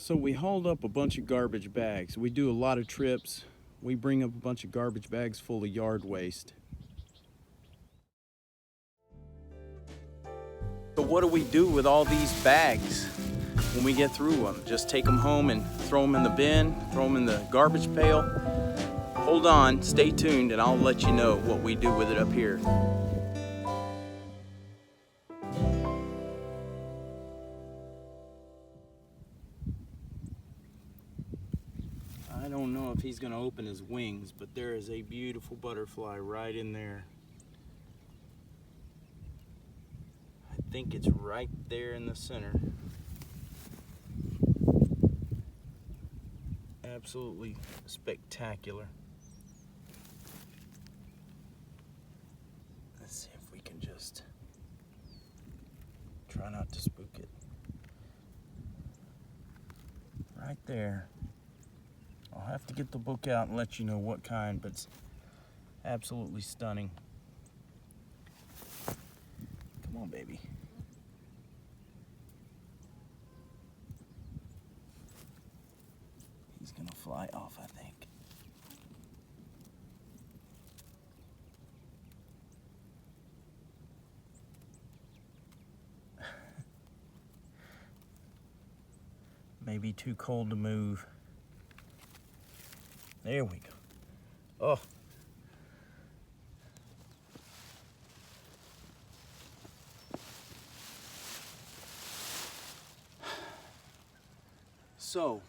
So we hauled up a bunch of garbage bags. We do a lot of trips. We bring up a bunch of garbage bags full of yard waste. So what do we do with all these bags when we get through them? Just take them home and throw them in the bin, throw them in the garbage pail? Hold on, stay tuned, and I'll let you know what we do with it up here. I don't know if he's gonna open his wings, but there is a beautiful butterfly right in there. I think it's right there in the center. Absolutely spectacular. Let's see if we can just try not to spook it. Right there. I'll have to get the book out and let you know what kind, but it's absolutely stunning. Come on, baby. He's gonna fly off, I think. Maybe too cold to move. There we go. Oh. So,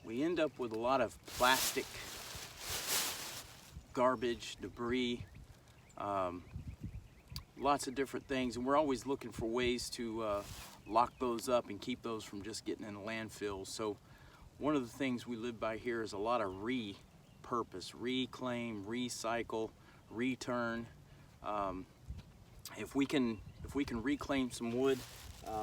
we end up with a lot of plastic, garbage, debris, lots of different things, and we're always looking for ways to lock those up and keep those from just getting in the landfills. So one of the things we live by here is a lot of repurpose, reclaim, recycle, return. If we can reclaim some wood,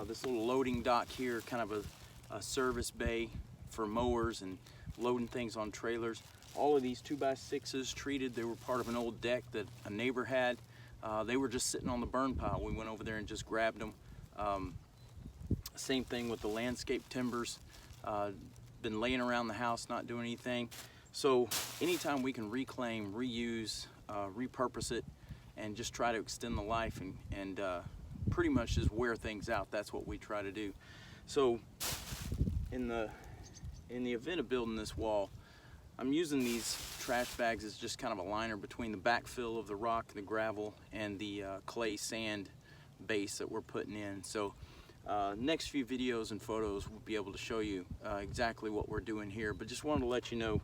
this little loading dock here, kind of a service bay for mowers and loading things on trailers. All of these 2x6s treated, they were part of an old deck that a neighbor had. They were just sitting on the burn pile. We went over there and just grabbed them. Same thing with the landscape timbers. Been laying around the house not doing anything. So anytime we can reclaim, reuse, repurpose it, and just try to extend the life and pretty much just wear things out, that's what we try to do. So in the event of building this wall, I'm using these trash bags as just kind of a liner between the backfill of the rock, the gravel, and the clay sand base that we're putting in. So next few videos and photos will be able to show you exactly what we're doing here, but just wanted to let you know,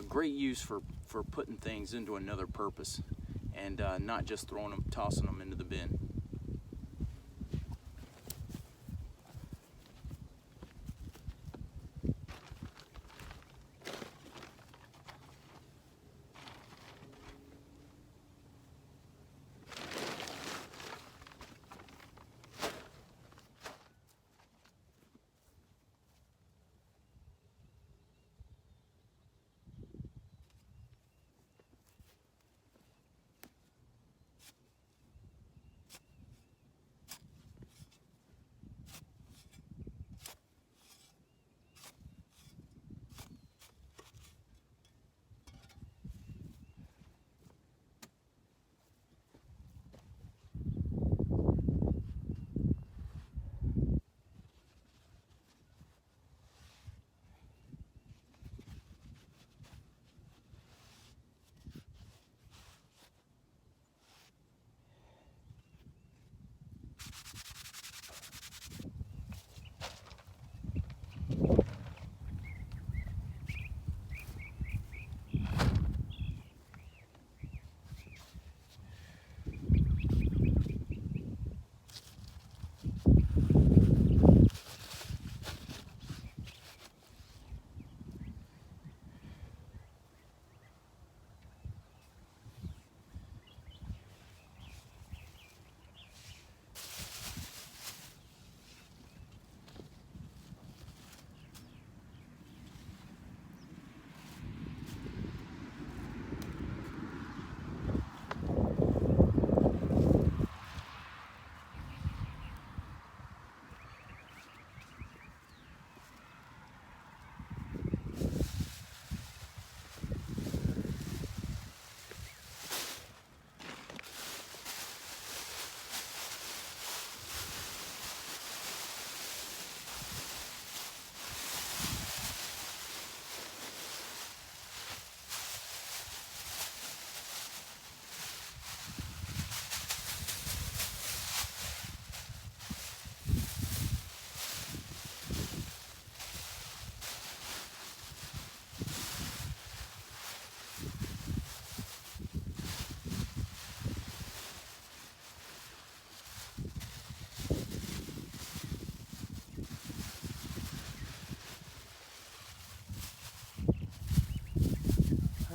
great use for putting things into another purpose and not just throwing them, tossing them into the bin.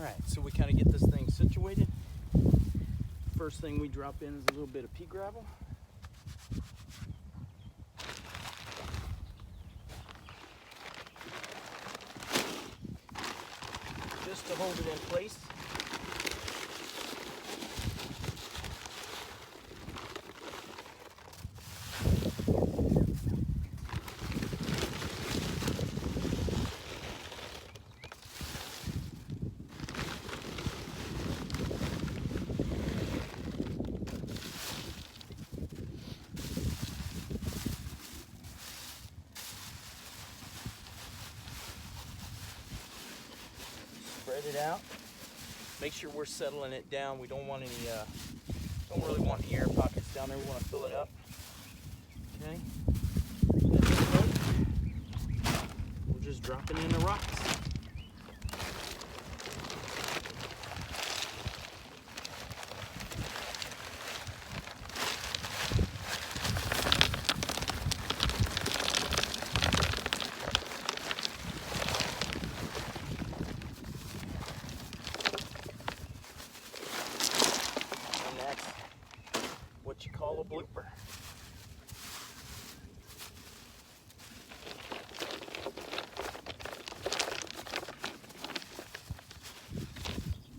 Alright, so we kind of get this thing situated. First thing we drop in is a little bit of pea gravel. Just to hold it in place. Spread it out. Make sure we're settling it down. We don't want any, don't really want any air pockets down there. We want to fill it up. Okay. We'll just drop it in the rocks. What you call a blooper.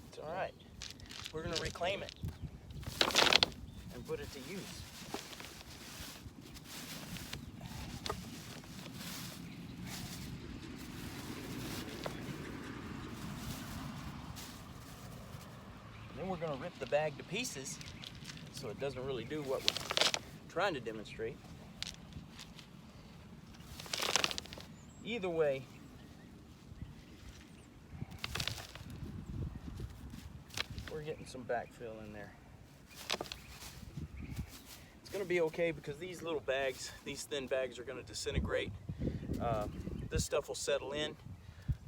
It's all right. We're going to reclaim it and put it to use. And then we're going to rip the bag to pieces, so it doesn't really do what we're trying to demonstrate. Either way, we're getting some backfill in there. It's going to be okay because these little bags, these thin bags, are going to disintegrate. This stuff will settle in.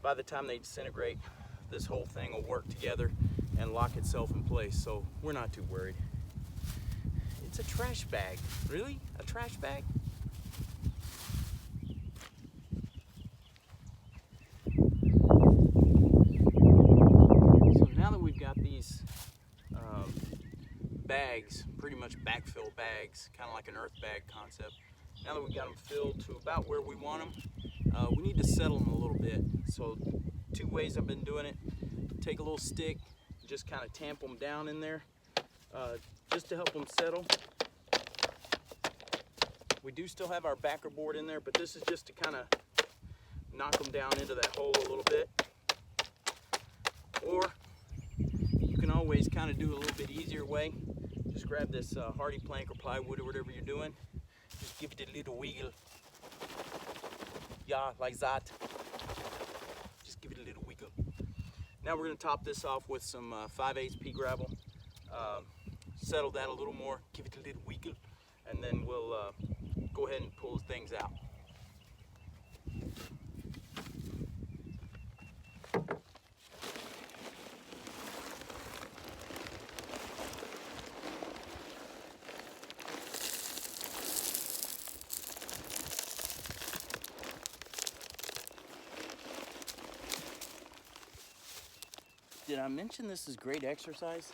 By the time they disintegrate, this whole thing will work together and lock itself in place, so we're not too worried. It's a trash bag. Really? A trash bag? So now that we've got these bags, pretty much backfill bags, kind of like an earth bag concept, now that we've got them filled to about where we want them, we need to settle them a little bit. So 2 ways I've been doing it. Take a little stick, just kind of tamp them down in there. Just to help them settle. We do still have our backer board in there, but this is just to kind of knock them down into that hole a little bit. Or you can always kind of do a little bit easier way. Just grab this hardy plank or plywood or whatever you're doing. Just give it a little wiggle. Yeah, like that. Just give it a little wiggle. Now we're going to top this off with some 5/8 pea gravel. Settle that a little more, give it a little wiggle, and then we'll go ahead and pull things out. Did I mention this is great exercise?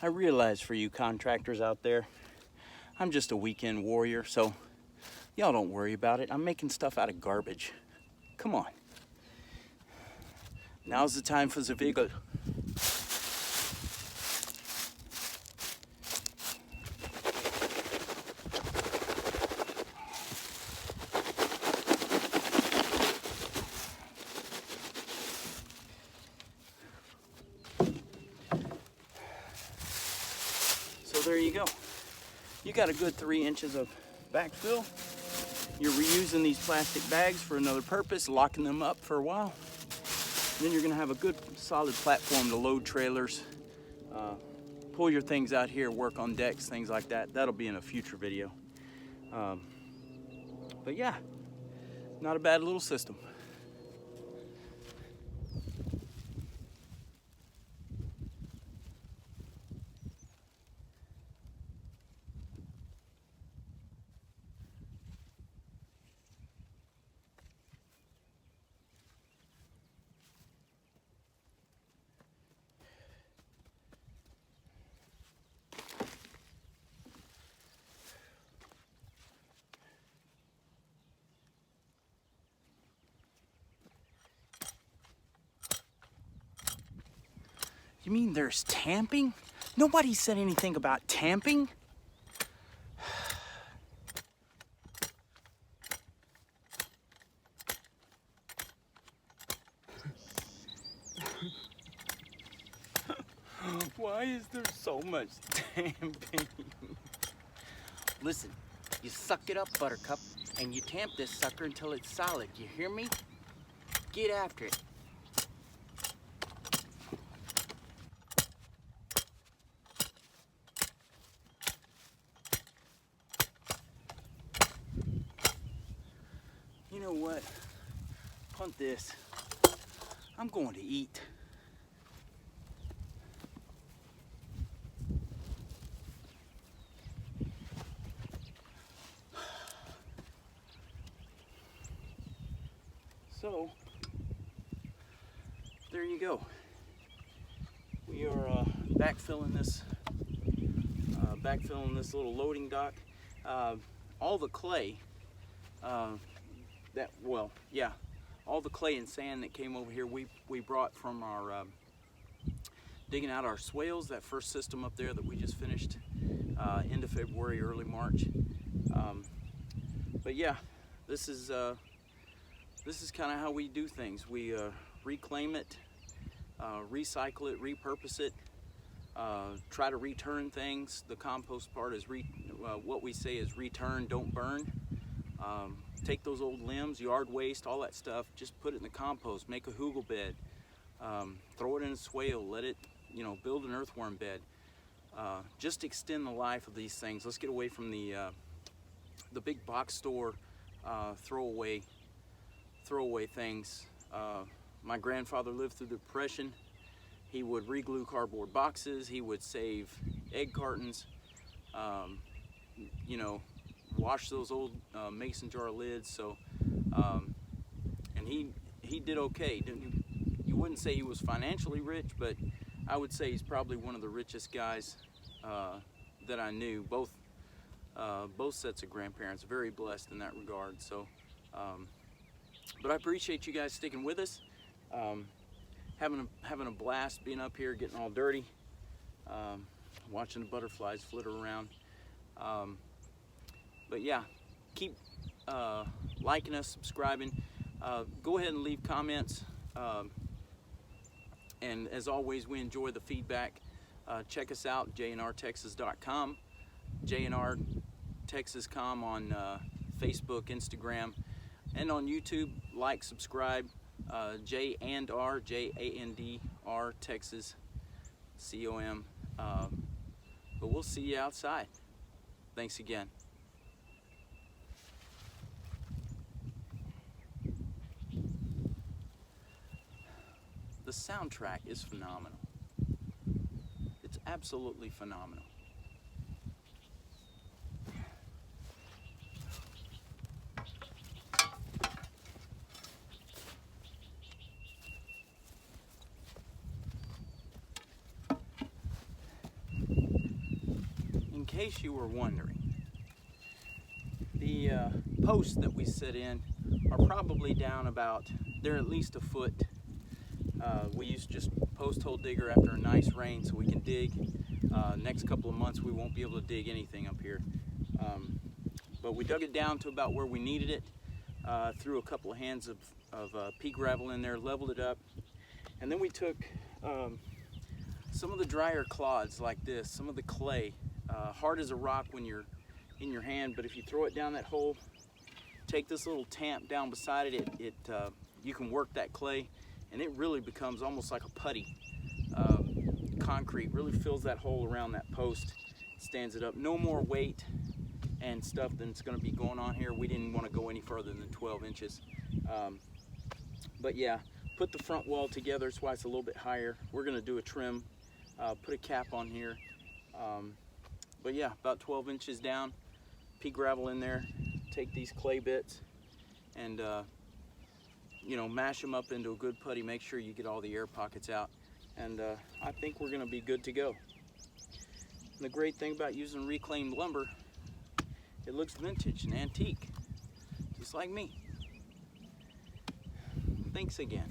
I realize for you contractors out there, I'm just a weekend warrior, so y'all don't worry about it. I'm making stuff out of garbage. Come on. Now's the time for the wiggle. So there you go. You got a good 3 inches of backfill. You're reusing these plastic bags for another purpose, locking them up for a while. then you're gonna have a good solid platform to load trailers, pull your things out here, work on decks, things like that. That'll be in a future video. But yeah, not a bad little system. You mean there's tamping? Nobody said anything about tamping. Why is there so much tamping? Listen, you suck it up, Buttercup, and you tamp this sucker until it's solid. You hear me? Get after it. You know what? Punt this. I'm going to eat. So, there you go. We are backfilling this little loading dock. All the clay, all the clay and sand that came over here, we brought from our digging out our swales, that first system up there that we just finished end of February, early March. But yeah, this is kind of how we do things. We reclaim it, recycle it, repurpose it, try to return things. The compost part is what we say is return, don't burn. Take those old limbs, yard waste, all that stuff, just put it in the compost, make a hugel bed, throw it in a swale, let it, build an earthworm bed. Just extend the life of these things. Let's get away from the big box store throwaway things. My grandfather lived through the Depression. He would re-glue cardboard boxes. He would save egg cartons. Wash those old mason jar lids. So, and he did okay. You wouldn't say he was financially rich, but I would say he's probably one of the richest guys that I knew. Both sets of grandparents, very blessed in that regard. So. But I appreciate you guys sticking with us, having a blast being up here, getting all dirty, watching the butterflies flitter around. But yeah, keep liking us, subscribing. Go ahead and leave comments. And as always, we enjoy the feedback. Check us out, jnrtexas.com, jnrtexas.com on Facebook, Instagram. And on YouTube, like, subscribe, J&R, J-A-N-D-R, Texas, C-O-M. But we'll see you outside. Thanks again. The soundtrack is phenomenal. It's absolutely phenomenal. In case you were wondering, the posts that we sit in are probably down about, they're at least a foot. We use just post hole digger after a nice rain so we can dig. Next couple of months we won't be able to dig anything up here. But we dug it down to about where we needed it, threw a couple of hands of pea gravel in there, leveled it up, and then we took some of the drier clods like this, some of the clay, hard as a rock when you're in your hand, but if you throw it down that hole, take this little tamp down beside it, you can work that clay and it really becomes almost like a putty. Concrete really fills that hole around that post, stands it up. No more weight and stuff that's going to be going on here. We didn't want to go any further than 12 inches. But yeah, put the front wall together. That's why it's a little bit higher. We're going to do a trim, put a cap on here. But yeah, about 12 inches down, pea gravel in there. Take these clay bits and you know, mash them up into a good putty. Make sure you get all the air pockets out, and I think we're going to be good to go. And the great thing about using reclaimed lumber, it looks vintage and antique, just like me. Thanks again.